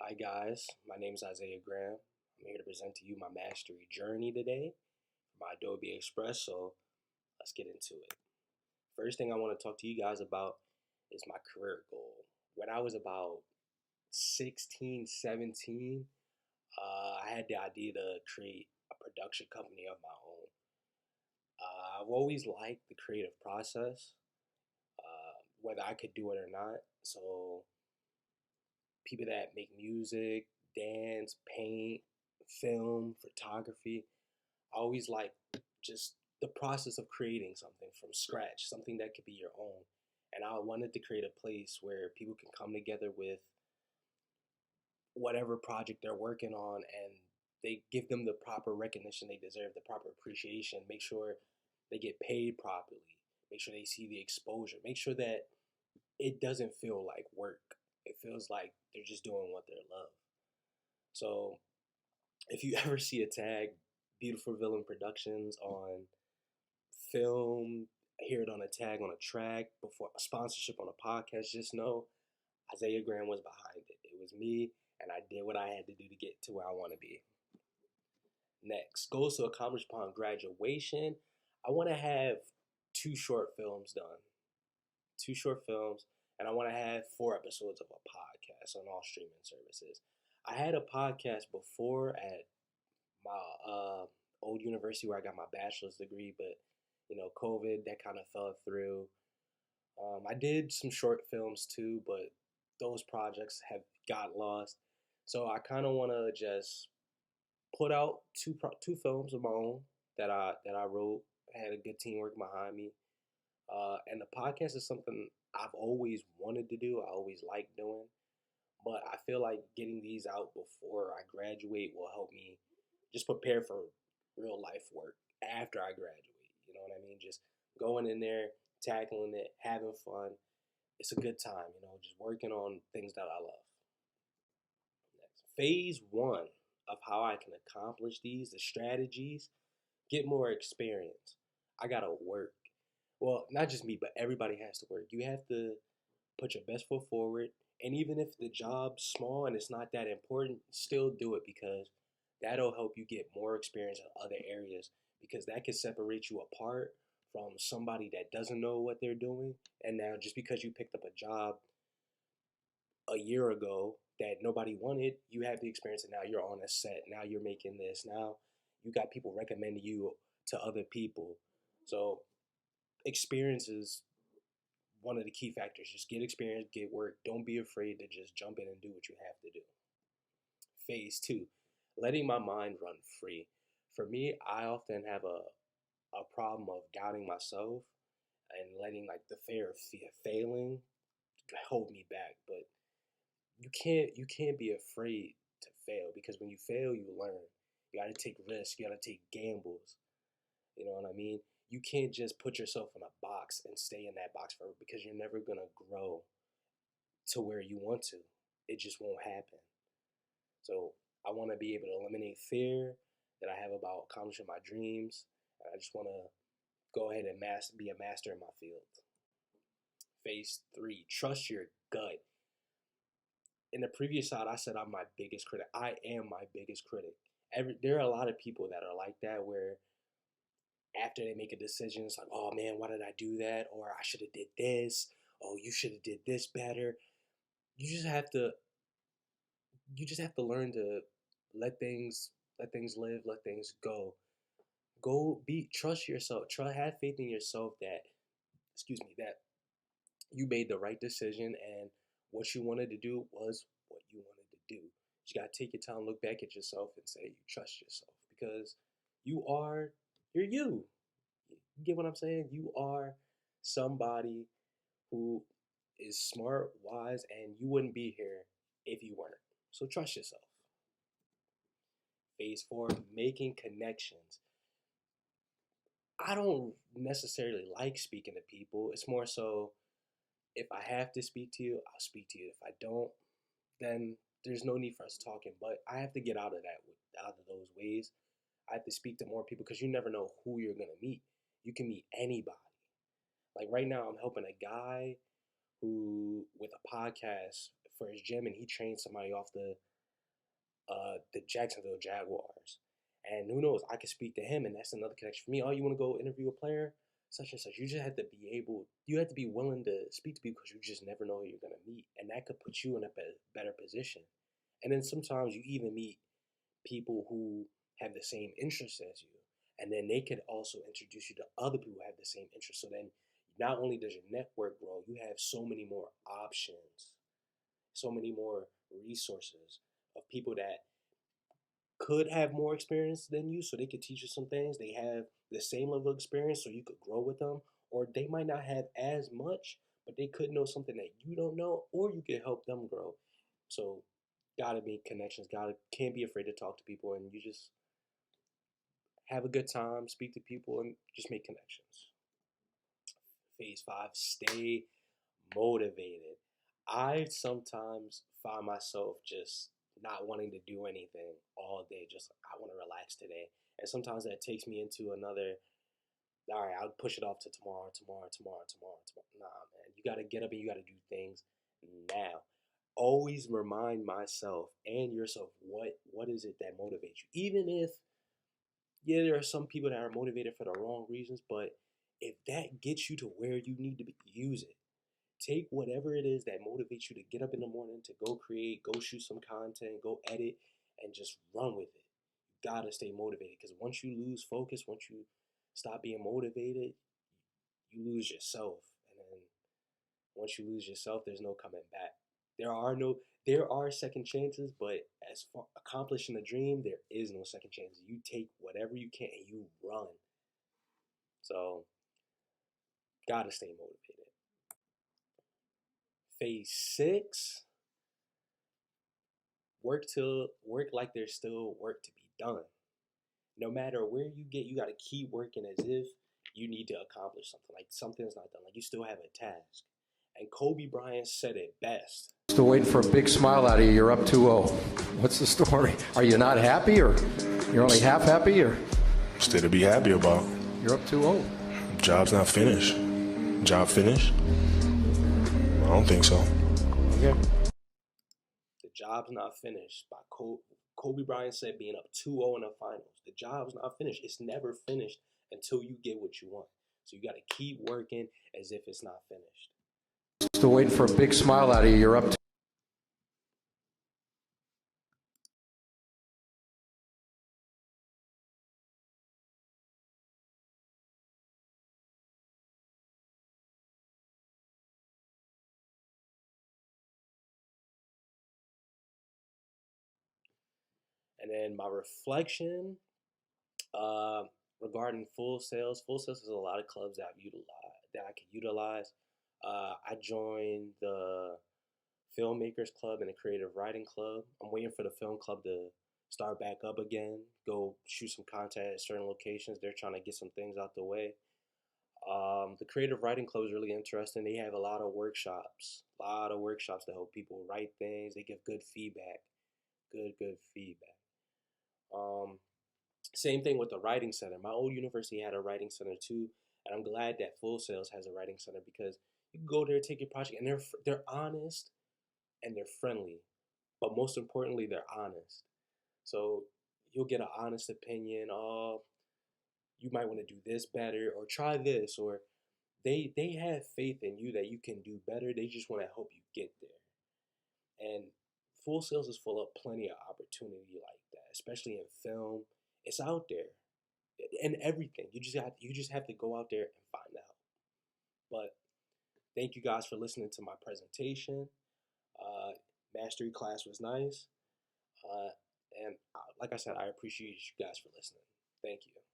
Hi guys, my name is Isaiah Graham. I'm here to present to you my mastery journey today for my Adobe Express. So let's get into it. First thing I want to talk to you guys about is my career goal. When I was about 16, 17, I had the idea to create a production company of my own. I've always liked the creative process, whether I could do it or not. So people that make music, dance, paint, film, photography. I always like just the process of creating something from scratch, something that could be your own. And I wanted to create a place where people can come together with whatever project they're working on and they give them the proper recognition they deserve, the proper appreciation, make sure they get paid properly, make sure they see the exposure, make sure that it doesn't feel like work. It feels like they're just doing what they love. So if you ever see a tag Beautiful Villain Productions on film, hear it on a tag on a track, before a sponsorship on a podcast, just know Isaiah Graham was behind it. It was me, and I did what I had to do to get to where I want to be. Next, goals to accomplish upon graduation. I want to have two short films done. Two short films, and I want to have 4 episodes of a podcast on all streaming services. I had a podcast before at my old university where I got my bachelor's degree, but COVID that kind of fell through. I did some short films too, but those projects have got lost. So I kind of want to just put out two films of my own that I wrote. I had a good teamwork behind me, and the podcast is something I've always wanted to do. I always liked doing, but I feel like getting these out before I graduate will help me just prepare for real life work after I graduate. You know what I mean? Just going in there, tackling it, having fun. It's a good time, just working on things that I love. Next, phase one of how I can accomplish these, the strategies, get more experience. I gotta work. Well, not just me, but everybody has to work. You have to put your best foot forward. And even if the job's small and it's not that important, still do it because that'll help you get more experience in other areas because that can separate you apart from somebody that doesn't know what they're doing. And now, just because you picked up a job a year ago that nobody wanted, you have the experience and now you're on a set. Now you're making this. Now you got people recommending you to other people. So, experience is one of the key factors. Just get experience, get work. Don't be afraid to just jump in and do what you have to do. Phase two, letting my mind run free. For me, I often have a problem of doubting myself and letting like the fear of failing hold me back. But you can't be afraid to fail because when you fail, you learn. You got to take risks. You got to take gambles. You know what I mean? You can't just put yourself in a box and stay in that box forever because you're never gonna grow to where you want to. It just won't happen. So I want to be able to eliminate fear that I have about accomplishing my dreams. I just want to go ahead and be a master in my field. Phase three, trust your gut. In the previous side, I said I'm my biggest critic. I am my biggest critic. There are a lot of people that are like that where after they make a decision, it's like, oh man, why did I do that? Or I should have did this. Oh, you should have did this better. You just have to learn to let things live, let things go. Trust yourself. Have faith in yourself that that you made the right decision and what you wanted to do was what you wanted to do. You gotta take your time, look back at yourself and say you trust yourself because you are you're you. You get what I'm saying? You are somebody who is smart, wise, and you wouldn't be here if you weren't. So trust yourself. Phase four, making connections. I don't necessarily like speaking to people. It's more so if I have to speak to you, I'll speak to you. If I don't, then there's no need for us talking. But I have to get out of those ways. I have to speak to more people because you never know who you're gonna meet. You can meet anybody. Like right now, I'm helping a guy who with a podcast for his gym, and he trained somebody off the Jacksonville Jaguars. And who knows, I could speak to him, and that's another connection for me. Oh, you want to go interview a player? Such and such. You just have to be able, you have to be willing to speak to people because you just never know who you're going to meet. And that could put you in a better position. And then sometimes you even meet people who have the same interests as you. And then they could also introduce you to other people who have the same interests. So then not only does your network grow, you have so many more options, so many more resources of people that could have more experience than you, so they could teach you some things. They have the same level of experience, so you could grow with them. Or they might not have as much, but they could know something that you don't know, or you could help them grow. So, gotta make connections. Gotta can't be afraid to talk to people, and you just have a good time, speak to people, and just make connections. Phase five: stay motivated. I sometimes find myself just not wanting to do anything all day, just like I want to relax today. And sometimes that takes me into another, all right, I'll push it off to tomorrow. Nah, man, you got to get up and you got to do things now. Always remind myself and yourself what is it that motivates you. Even if, yeah, there are some people that are motivated for the wrong reasons, but if that gets you to where you need to be, use it. Take whatever it is that motivates you to get up in the morning, to go create, go shoot some content, go edit, and just run with it. You gotta stay motivated, because once you lose focus, once you stop being motivated, you lose yourself. And then once you lose yourself, there's no coming back. There are second chances, but as for accomplishing a dream, there is no second chance. You take whatever you can and you run. So gotta stay motivated. Phase six: work like there's still work to be done. No matter where you get, you gotta keep working as if you need to accomplish something. Like something's not done. Like you still have a task. And Kobe Bryant said it best. Still waiting for a big smile out of you. You're up 2-0. What's the story? Are you not happy, or you're only half happy, or Still to be happy about. you're up 2-0? Job's not finished. Job finished? I don't think so. Okay. The job's not finished. By Kobe Bryant said, being up 2-0 in the finals. The job's not finished. It's never finished until you get what you want. So you gotta keep working as if it's not finished. Still waiting for a big smile out of you. You're up 2-0. And then my reflection, uh, regarding Full Sales. Full Sales is a lot of clubs that I could utilize. I joined the Filmmakers Club and the Creative Writing Club. I'm waiting for the film club to start back up again. Go shoot some content at certain locations. They're trying to get some things out the way. The Creative Writing Club is really interesting. They have a lot of workshops to help people write things. They give good feedback, good feedback. Um, Same thing with the writing center. My old university had a writing center too, and I'm glad that Full Sales has a writing center, because you can go there, take your project, and they're honest and they're friendly, but most importantly, they're honest. So you'll get an honest opinion. Oh, you might want to do this better, or try this, or they have faith in you that you can do better. They just want to help you get there. And Full Sales is full of plenty of opportunity like that, especially in film. It's out there and everything. You just have to go out there and find out. But thank you guys for listening to my presentation. Uh, Mastery class was nice, and like I said, I appreciate you guys for listening. Thank you.